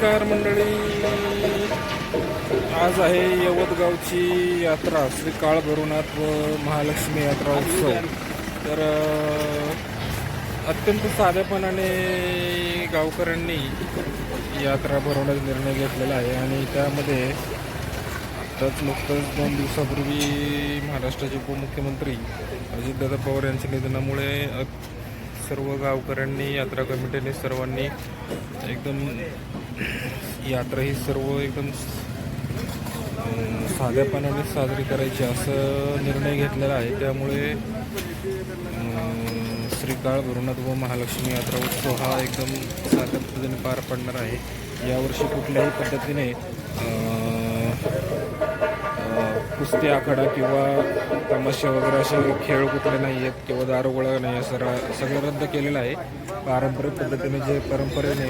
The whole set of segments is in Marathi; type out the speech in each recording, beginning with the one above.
नमस्कार मंडळी, आज आहे यवतगावची यात्रा, श्री काळ भैरवनाथ व महालक्ष्मी यात्रा उत्सव. तर अत्यंत साधेपणाने गावकऱ्यांनी यात्रा भरवण्याचा निर्णय घेतलेला आहे आणि त्यामध्ये आत्ताच नुकतंच 2 दिवसापूर्वी महाराष्ट्राचे उपमुख्यमंत्री अजितदादा पवार यांच्या निधनामुळे सर्व गावकऱ्यांनी, यात्रा कमिटीने सर्वांनी एकदम यात्रा ही सर्व एकदम साधेपणाने साजरी करायची असं निर्णय घेतलेला आहे. त्यामुळे श्री काळ भैरवनाथ व महालक्ष्मी यात्रा उत्सव हा एकदम साध्या पद्धतीने पार पडणार आहे. यावर्षी कुठल्याही पद्धतीने कुस्ती आखाडा किंवा तमाशा वगैरे असे खेळ कुठले नाही आहेत किंवा दारुगोळा नाही आहे, सगळं रद्द केलेलं आहे. पारंपरिक पद्धतीने जे परंपरेने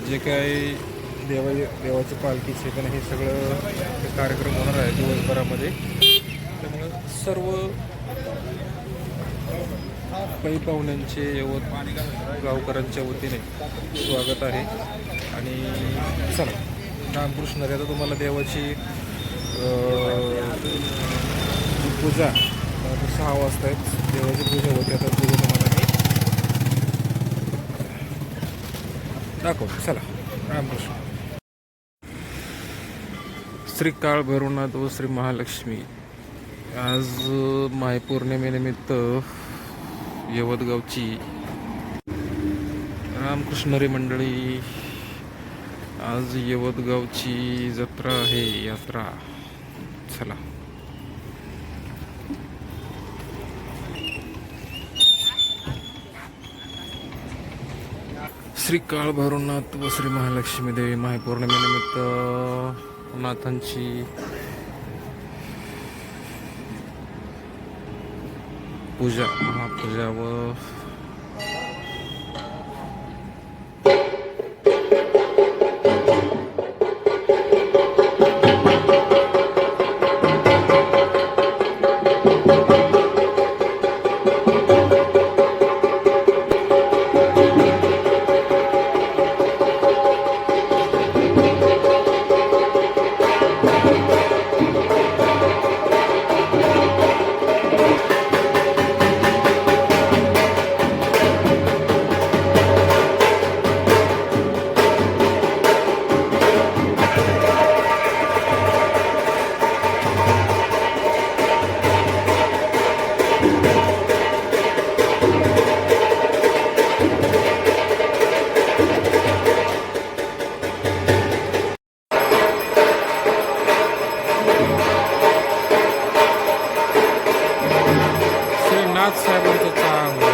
जे काही देवाची पालखीचे पण हे सगळं कार्यक्रम होणार आहे दिवसभरामध्ये. त्यामुळे सर्व पै पाहुण्यांचे गावकऱ्यांच्या वतीने स्वागत आहे. आणि चला, रामकृष्ण हरी. आता तुम्हाला देवाची पूजा 6 वाजता आहेत, देवाची पूजा होते. आता पूजा तुम्हाला मी दाखवतो. चला, रामकृष्ण. श्री काळ भैरवनाथ व श्री महालक्ष्मी, आज मायपौर्णिमेनिमित्त यवतगावची रामकृष्ण हरी मंडळी, आज यवतगावची जत्रा आहे, यात्रा. चला, श्री काळ भैरवनाथ व श्री महालक्ष्मी देवी महापौर्णिमेनिमित्त नाथांची पूजा, महापूजा व साहेबांचं चांगलं.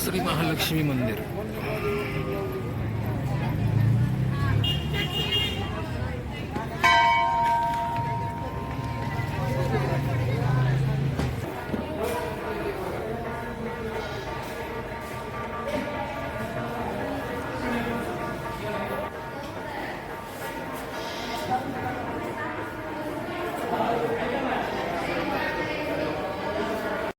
श्री महालक्ष्मी मंदिर.